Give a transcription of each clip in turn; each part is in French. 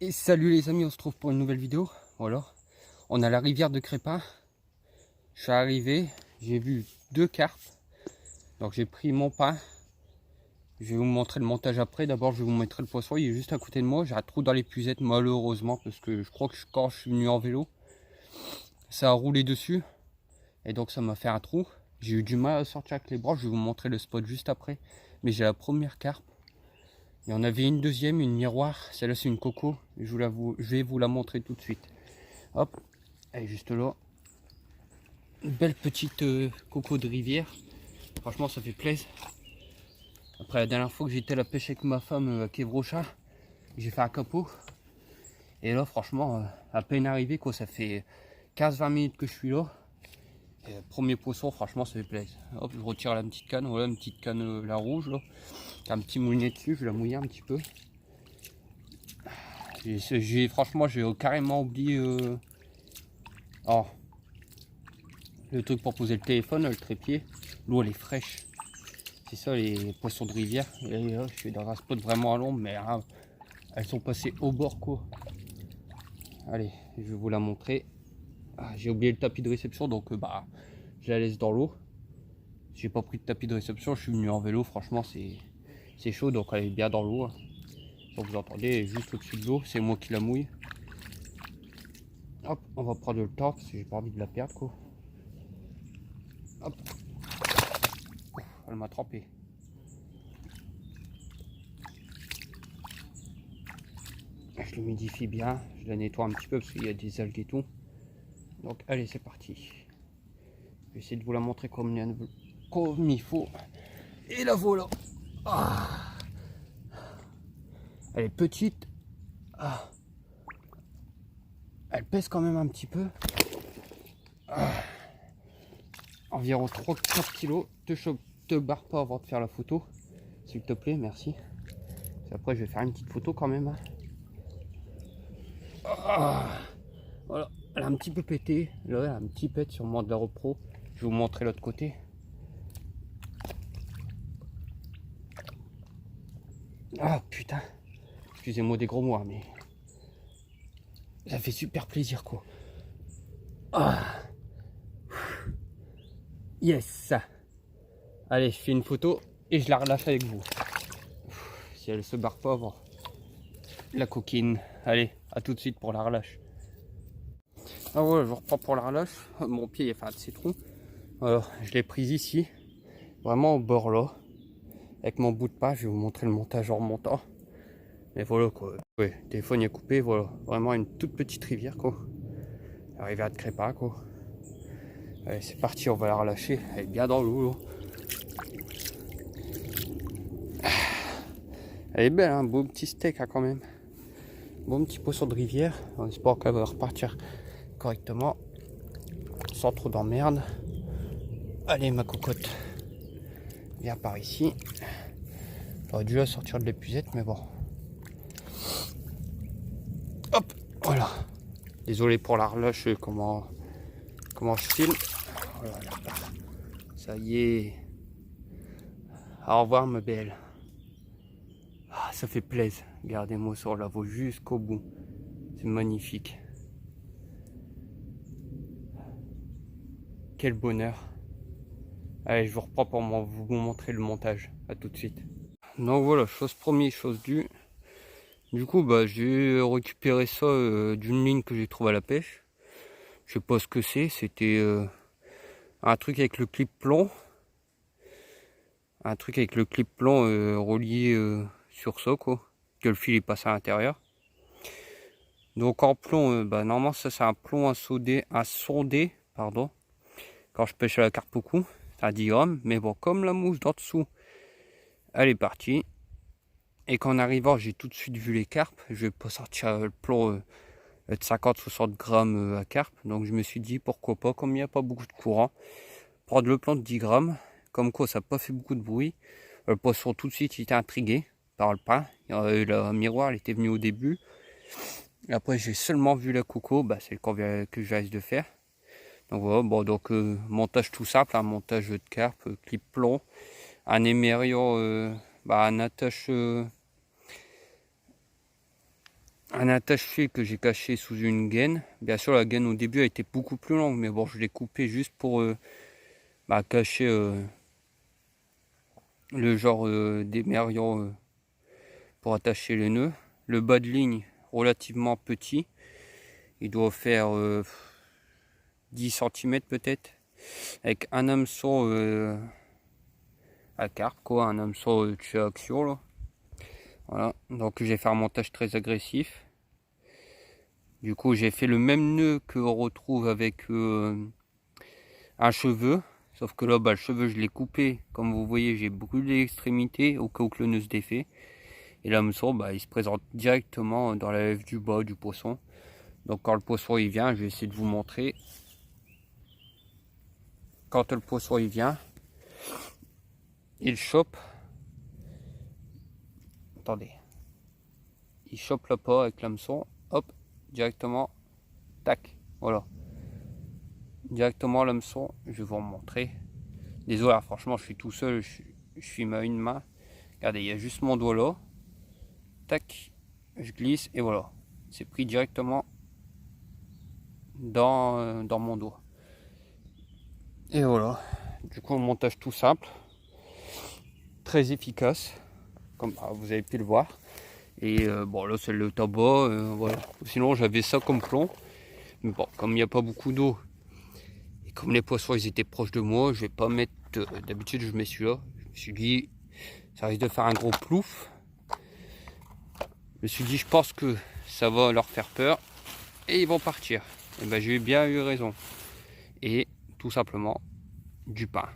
Et salut les amis, on se retrouve pour une nouvelle vidéo. Voilà, on a la rivière de Crépin. Je suis arrivé, j'ai vu 2 carpes. Donc j'ai pris mon pain. Je vais vous montrer le montage après. D'abord je vais vous montrer le poisson, il est juste à côté de moi. J'ai un trou dans l'épuisette malheureusement, parce que je crois que quand je suis venu en vélo, ça a roulé dessus. Et donc ça m'a fait un trou. J'ai eu du mal à sortir avec les bras, je vais vous montrer le spot juste après. Mais j'ai la première carpe. Il y en avait une deuxième, une miroir. Celle-là, c'est une coco. Je vais vous la montrer tout de suite. Hop, elle est juste là. Une belle petite coco de rivière. Franchement, ça fait plaisir. Après, la dernière fois que j'étais à la pêche avec ma femme à Kévrochat, j'ai fait un capot. Et là, franchement, à peine arrivé, quoi, ça fait 15-20 minutes que je suis là. Et premier poisson, franchement, ça fait plaisir. Hop, je retire la petite canne. Voilà, une petite canne, la rouge, là. Un petit moulinet dessus, je vais la mouiller un petit peu. Franchement, j'ai carrément oublié oh, le truc pour poser le téléphone, le trépied. L'eau elle est fraîche. C'est ça les poissons de rivière. Et là, je suis dans un spot vraiment à l'ombre, mais elles sont passées au bord quoi. Allez, je vais vous la montrer. J'ai oublié le tapis de réception, donc je la laisse dans l'eau. J'ai pas pris de tapis de réception, je suis venu en vélo, franchement c'est chaud, donc elle est bien dans l'eau. Donc vous entendez, juste au-dessus de l'eau, c'est moi qui la mouille. Hop, on va prendre le temps parce que j'ai pas envie de la perdre quoi. Hop, elle m'a trempé. Je l'humidifie bien, je la nettoie un petit peu parce qu'il y a des algues et tout. Donc allez, c'est parti. Je vais essayer de vous la montrer comme il faut. Et la voilà. Elle est petite. Elle pèse quand même un petit peu. Environ 3-4 kg. Te barre pas avant de faire la photo. S'il te plaît, merci. Et après, je vais faire une petite photo quand même. Voilà. Elle a un petit peu pété. Là, elle a un petit pet sûrement de la repro. Je vais vous montrer l'autre côté. Ah putain. Excusez-moi des gros mots, mais ça fait super plaisir quoi. Yes. Allez, je fais une photo et je la relâche avec vous. Si elle se barre pas avant. La coquine. Allez, à tout de suite pour la relâche. Ah ouais, je reprends pour la relâche. Mon pied il a fait un de ces trous. Alors, je l'ai prise ici. Vraiment au bord là. Avec mon bout de pas, je vais vous montrer le montage en remontant. Et voilà quoi. Ouais, le téléphone est coupé, voilà. Vraiment une toute petite rivière quoi. La rivière de Crépin quoi. Allez, c'est parti, on va la relâcher. Elle est bien dans l'eau. Elle est belle, hein, beau petit steak hein, quand même. Bon petit poisson de rivière. On espère qu'elle va repartir correctement. Sans trop d'emmerde. Allez ma cocotte. Viens par ici. J'aurais dû la sortir de l'épuisette, mais bon. Hop, voilà. Désolé pour la relâche, comment je filme. Voilà. Ça y est. Au revoir ma belle. Ça fait plaisir. Regardez-moi sur la veau jusqu'au bout. C'est magnifique. Quel bonheur. Allez, je vous reprends pour vous montrer le montage. À tout de suite. Donc voilà, chose première, chose due. Du coup, j'ai récupéré ça d'une ligne que j'ai trouvée à la pêche. Je sais pas ce que c'est. C'était un truc avec le clip plomb. Un truc avec le clip plomb relié sur ça, quoi. Que le fil est passé à l'intérieur. Donc en plomb, normalement ça c'est un plomb à sonder, pardon. Quand je pêche à la carpe au cou, c'est à 10 grammes. Mais bon, comme la mouche d'en dessous, elle est partie. Et qu'en arrivant, j'ai tout de suite vu les carpes. Je vais pas sortir le plomb de 50-60 grammes à carpe. Donc je me suis dit pourquoi pas, comme il n'y a pas beaucoup de courant, prendre le plan de 10 grammes. Comme quoi ça n'a pas fait beaucoup de bruit. Le poisson tout de suite il était intrigué par le pain. Le miroir il était venu au début. Et après j'ai seulement vu la coco, bah, c'est le camp que je risque de faire. Donc voilà, bon donc montage tout simple, un montage de carpe, clip plomb, un émerillon, un attache-fil que j'ai caché sous une gaine. Bien sûr la gaine au début a été beaucoup plus longue, mais bon je l'ai coupé juste pour cacher le genre d'émerillon pour attacher les nœuds. Le bas de ligne relativement petit, il doit faire 10 cm peut-être, avec un hameçon à carpe, quoi, un hameçon de chez Action là. Voilà, donc j'ai fait un montage très agressif. Du coup j'ai fait le même nœud qu'on retrouve avec un cheveu, sauf que là le cheveu je l'ai coupé, comme vous voyez j'ai brûlé l'extrémité au cas où le nœud se défait. Et l'hameçon il se présente directement dans la lèvre du bas du poisson. Donc quand le poisson il vient, je vais essayer de vous montrer. Quand le poisson il vient, il chope. Attendez. Il chope le pas avec l'hameçon. Hop, directement. Tac. Voilà. Directement l'hameçon. Je vais vous montrer. Désolé, franchement, je suis tout seul. Je filme à une main. Regardez, il y a juste mon doigt là. Tac. Je glisse et voilà. C'est pris directement dans mon doigt. Et voilà. Du coup, un montage tout simple. Très efficace. Comme vous avez pu le voir. Et bon, là, c'est le tabac. Voilà. Sinon, j'avais ça comme plomb. Mais bon, comme il n'y a pas beaucoup d'eau. Et comme les poissons, ils étaient proches de moi, je vais pas mettre... D'habitude, je mets celui-là. Je me suis dit, ça risque de faire un gros plouf. Je me suis dit, je pense que ça va leur faire peur. Et ils vont partir. Et ben, j'ai bien eu raison. Et tout simplement, du pain.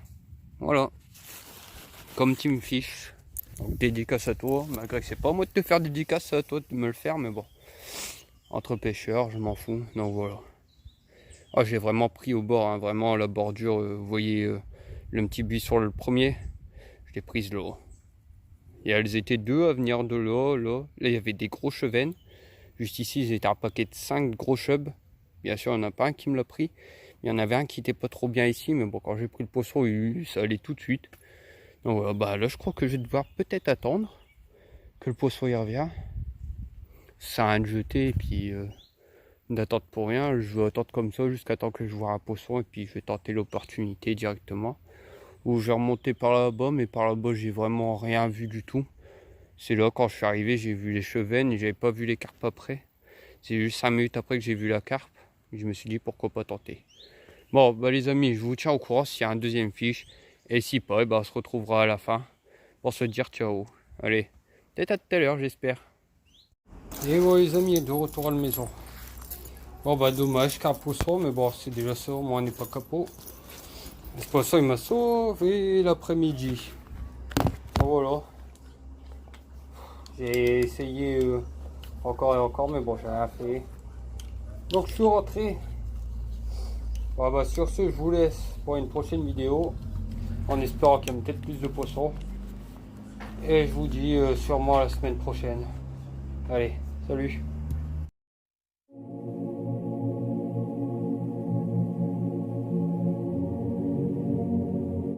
Voilà. Comme Team Fish. Donc, dédicace à toi. Malgré que c'est pas moi de te faire dédicace, à toi de me le faire. Mais bon. Entre pêcheurs, je m'en fous. Donc voilà. Oh, j'ai vraiment pris au bord. Hein, vraiment à la bordure. Vous voyez le petit buisson le premier. Je l'ai prise là. Et elles étaient deux à venir de là. Là, il y avait des gros chevennes. Juste ici, ils étaient un paquet de 5 gros chubs. Bien sûr, il n'y en a pas un qui me l'a pris. Il y en avait un qui n'était pas trop bien ici. Mais bon, quand j'ai pris le poisson, ça allait tout de suite. Donc voilà, là, je crois que je vais devoir peut-être attendre que le poisson y revient. Ça a rien de jeter et puis d'attendre pour rien. Je vais attendre comme ça jusqu'à temps que je vois un poisson. Et puis, je vais tenter l'opportunité directement. Ou je vais remonter par là-bas. Mais par là-bas, j'ai vraiment rien vu du tout. C'est là, quand je suis arrivé, j'ai vu les chevennes et j'avais pas vu les carpes après. C'est juste 5 minutes après que j'ai vu la carpe. Et je me suis dit pourquoi pas tenter. Bon, les amis, je vous tiens au courant s'il y a un deuxième fiche. Et si pas, on se retrouvera à la fin pour se dire ciao. Allez, peut-être à tout à l'heure, j'espère. Et bon, les amis, de retour à la maison. Bon, dommage qu'un poisson, mais bon, c'est déjà ça, moi on n'est pas capot. Ce poisson, il m'a sauvé l'après-midi. Voilà. J'ai essayé encore et encore, mais bon, j'ai rien fait. Donc, je suis rentré. Bon, sur ce, je vous laisse pour une prochaine vidéo. En espérant qu'il y ait peut-être plus de poissons. Et je vous dis sûrement la semaine prochaine. Allez, salut!